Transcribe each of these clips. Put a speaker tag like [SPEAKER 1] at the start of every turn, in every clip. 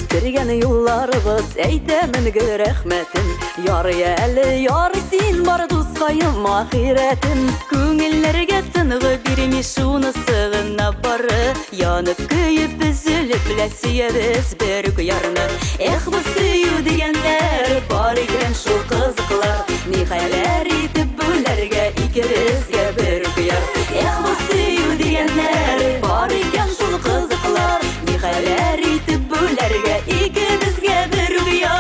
[SPEAKER 1] Күрештірген юлларыбыз әйтәмінгі рәхмәтін. Яры әлі, яры син бар дұсқайым ахиретім. Көңіллерге тынғы берме шунысы ғына бары. Янып күйіп үзіліп ләсиебіз бір күярны. Бұл сүйу дегенлер бар екен шул қызықлар. Нихәләр етіп бүләргә икебізге бір күяр. Бұл сүйу дегенлер бар екен шул қызықлар. Нихәләр етіп бүләргә икебізге бір күяр.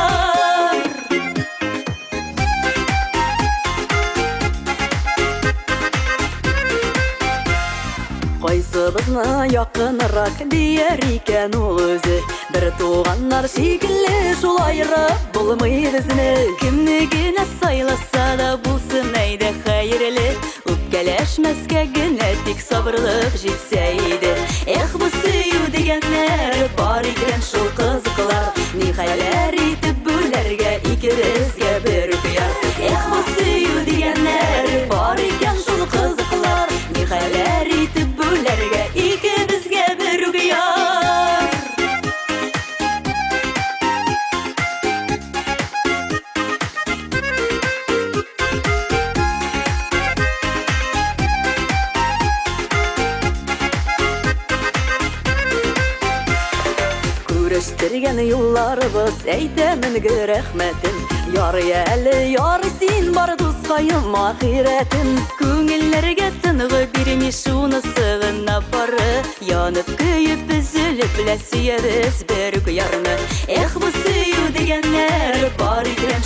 [SPEAKER 1] Қайсыбызны яқынырақ дияр екен ол өзі. Бір туғаннар шекілі шул айырып болмай бізні. Кімні генә сайласа да болсын әйді қайырлы. Өпкәләшмәскә генә тик сабырлық жетсе еді. Бұл сүйу дегенлер бар екен шул қызықлар. Нихәләр етіп бүләргә икебізге бір күяр. Бұл сүйу дегенлер бар екен шул қызықлар. Нихәләр етіп бүләргә икебізге бір күяр. Күрештірген юлларыбыз әйтәмінгі рәхмәтін. Яры әлі, яры син бар дұсқайым ахиретім. Көңіллерге тынғы берме шунысы ғына бары. Янып күйіп үзіліп ләсиебіз бір күярны. Бұл сүйу дегенлер бар екен